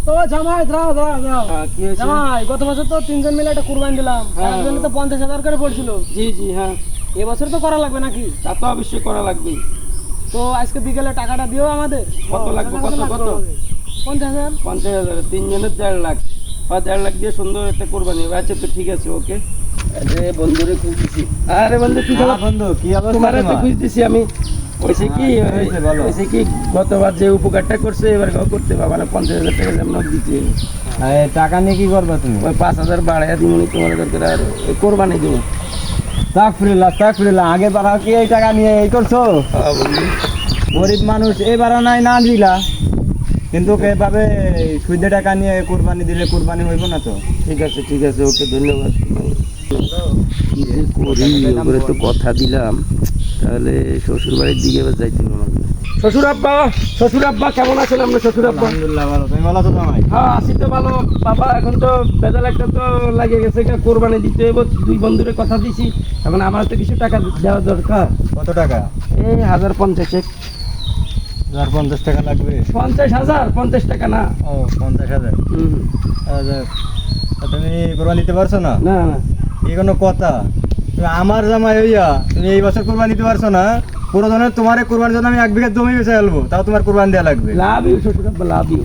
তো জামাই দাও দাও দাও কি হয়েছে? জামাই গত বছর তো তিনজন মিলে একটা কুরবানি দিলাম, একজনে তো 50,000 করে পড়ছিল। জি জি হ্যাঁ, এবছর তো করা লাগবে নাকি? তা তো অবশ্যই করা লাগবে। তো আজকে বিকেলে টাকাটা দিও আমাদের। কত লাগবে? কত কত? 50,000। 50,000, তিনজনের 1.5 লাখ, বা 1.5 লাখ দিয়ে সুন্দর একটা কোরবানি হবে। আচ্ছা তো ঠিক আছে, ওকে। আরে বন্ধুরে খুঁজতেছি। আরে বন্ধু কি খবর? বন্ধু কি অবস্থা তোমার তোমার? খুঁজতেছি আমি। হয়েছে কি, হয়েছে বলো। হয়েছে কি, গতবার যে উপকারটা করছে এবার করতে পারবা না। 50,000 টাকা যেমন দিচ্ছে, এই টাকা নিয়ে কি করবা তুমি? ওই 5,000 বাড়াইয়া দিব তোমার দরকার, আর ওই কোরবানি দিব। তাকফিরুল্লাহ আগে বাড়াও কি এই টাকা নিয়ে এই করছো? বন্ধু গরিব মানুষ এবারও নাই না দিলা, কিন্তু এভাবে সুদে টাকা নিয়ে কোরবানি দিলে কোরবানি হইব না তো। ঠিক আছে ঠিক আছে, ওকে ধন্যবাদ। কি যে করি, ওপরে তো কথা দিলাম, তাহলে শ্বশুর বাড়ির দিকে এবার যাইতে হবে আমাকে। শ্বশুর আব্বা কেমন আছেন আপনার? শ্বশুর আব্বা আলহামদুলিল্লাহ ভালো, তুমি ভালো আছো জামাই? হ্যাঁ আছি তো ভালো বাবা। এখন তো বেজাল একটা তো লাগে গেছে, একটা কোরবানি দিতে হবে। দুই বন্ধুরে কথা দিছি, এখন আমার তো কিছু টাকা দেওয়া দরকার। কত টাকা? এই 1,050। 50 টাকা লাগবে? 50,000, 50 টাকা না। ও 50,000। হুম, তুমি কোরবানি দিতে পারছো না? না না, এই কোনো কথা? তুমি আমার জামাই হইয়া তুমি এই বছর কোরবানি দিতে পারছো না? পুরো ধরনের তোমার কোরবানির জন্য আমি 1 বিঘা জমি বেঁচে ফেলবো, তাও তোমার কোরবানি দেওয়া লাগবে। লাভ ইউ শ্বশুর আব্বা, লাভ ইউ।